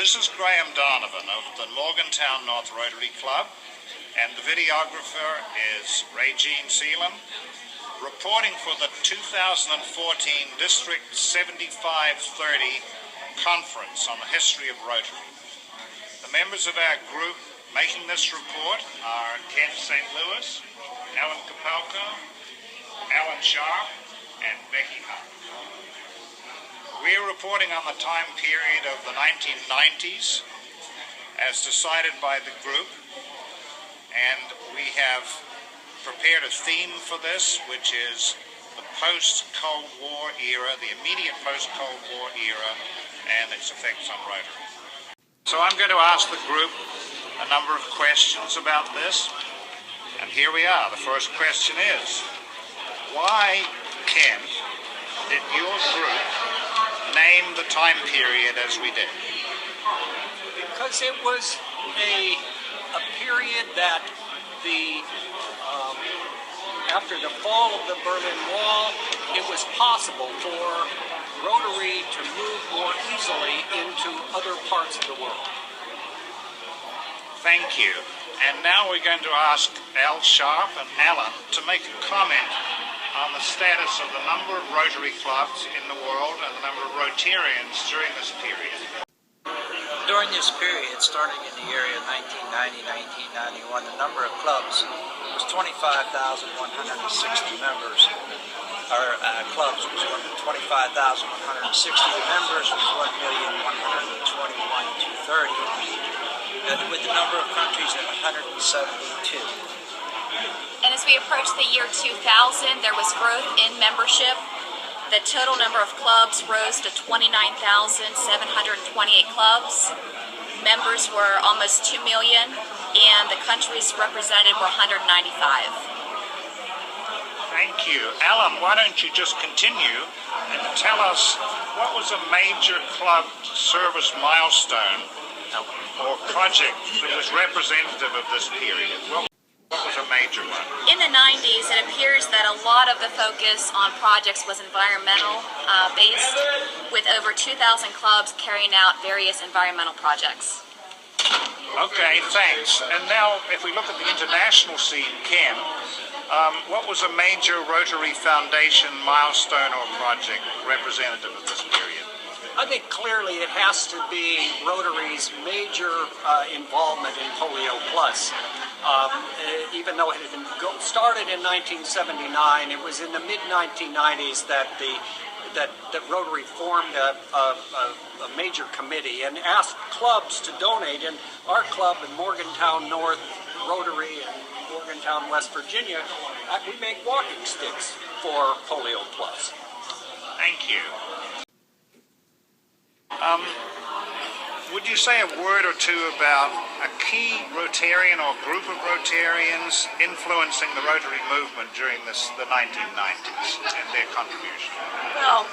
This is Graham Donovan of the Morgantown North Rotary Club, and the videographer is Regine Seelan, reporting for the 2014 District 7530 Conference on the History of Rotary. The members of our group making this report are Ken St. Louis, Alan Kapalko, Alan Sharp, and Becky Hunt. We're reporting on the time period of the 1990s as decided by the group, and we have prepared a theme for this, which is the post-Cold War era, the immediate post-Cold War era, and its effects on Rotary. So I'm going to ask the group a number of questions about this, and here we are. The first question is, why, Ken, did your group name the time period as we did? Because it was a period that after the fall of the Berlin Wall, it was possible for Rotary to move more easily into other parts of the world. Thank you. And now we're going to ask Al Sharp and Alan to make a comment on the status of the number of Rotary clubs in the world and the number of Rotarians during this period. During this period, starting in the area of 1990-1991, the number of clubs was 25,160 members. Our clubs was 25,160. The members was 1,121,230, with the number of countries at 172. And as we approach the year 2000, there was growth in membership. The total number of clubs rose to 29,728 clubs. Members were almost 2 million, and the countries represented were 195. Thank you. Alan, why don't you just continue and tell us what was a major club service milestone or project that was representative of this period? What was a major one? In the 90s, it appears that a lot of the focus on projects was environmental based, with over 2,000 clubs carrying out various environmental projects. Okay, thanks. And now, if we look at the international scene, Ken, what was a major Rotary Foundation milestone or project representative of this period? I think clearly it has to be Rotary's major involvement in Polio Plus. Even though it had been started in 1979, it was in the mid-1990s that Rotary formed a major committee and asked clubs to donate. And our club in Morgantown North Rotary in Morgantown, West Virginia, we make walking sticks for Polio Plus. Thank you. Would you say a word or two about a key Rotarian or group of Rotarians influencing the Rotary movement during the 1990s and their contribution? Well,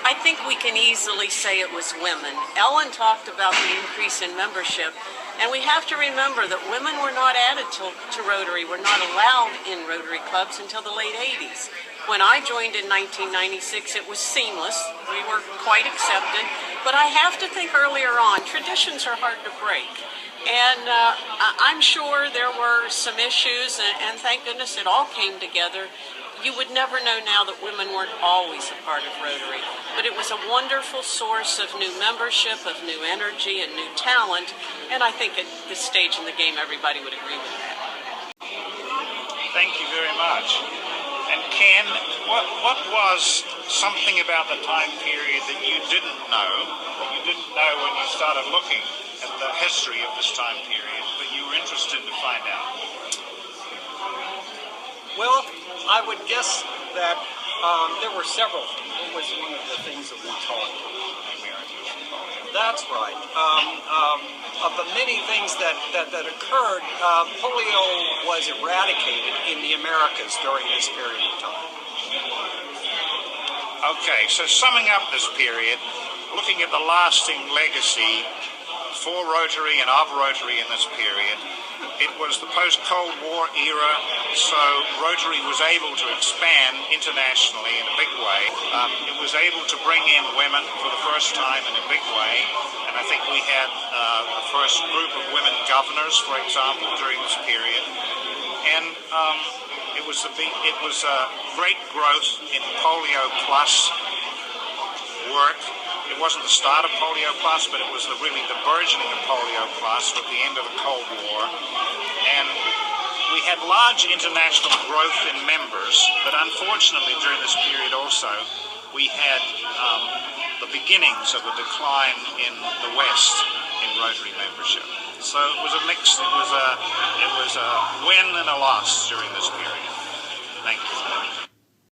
I think we can easily say it was women. Ellen talked about the increase in membership, and we have to remember that women were not added to Rotary, were not allowed in Rotary clubs until the late 80s. When I joined in 1996, it was seamless. We were quite accepted. But I have to think earlier on, traditions are hard to break. And I'm sure there were some issues, and thank goodness it all came together. You would never know now that women weren't always a part of Rotary. But it was a wonderful source of new membership, of new energy, and new talent. And I think at this stage in the game, everybody would agree with that. Thank you very much. And Ken, what was something about the time period that you didn't know when you started looking at the history of this time period, but you were interested to find out? Well, I would guess that there were several. What was one of the things that we taught? That's right. Of the many things that occurred, polio was eradicated in the Americas during this period of time. Okay, so summing up this period, looking at the lasting legacy for Rotary and of Rotary in this period, it was the post-Cold War era, so Rotary was able to expand internationally in a big way. It was able to bring in women for the first time in a big way, and I think think we had the first group of women governors, for example, during this period, and it was a great growth in Polio Plus work. It wasn't the start of Polio Plus, but it was really the burgeoning of Polio Plus with the end of the Cold War. And we had large international growth in members, but unfortunately during this period also we had the beginnings of a decline in the West in Rotary membership. So it was a mix. It was a win and a loss during this period. Thank you.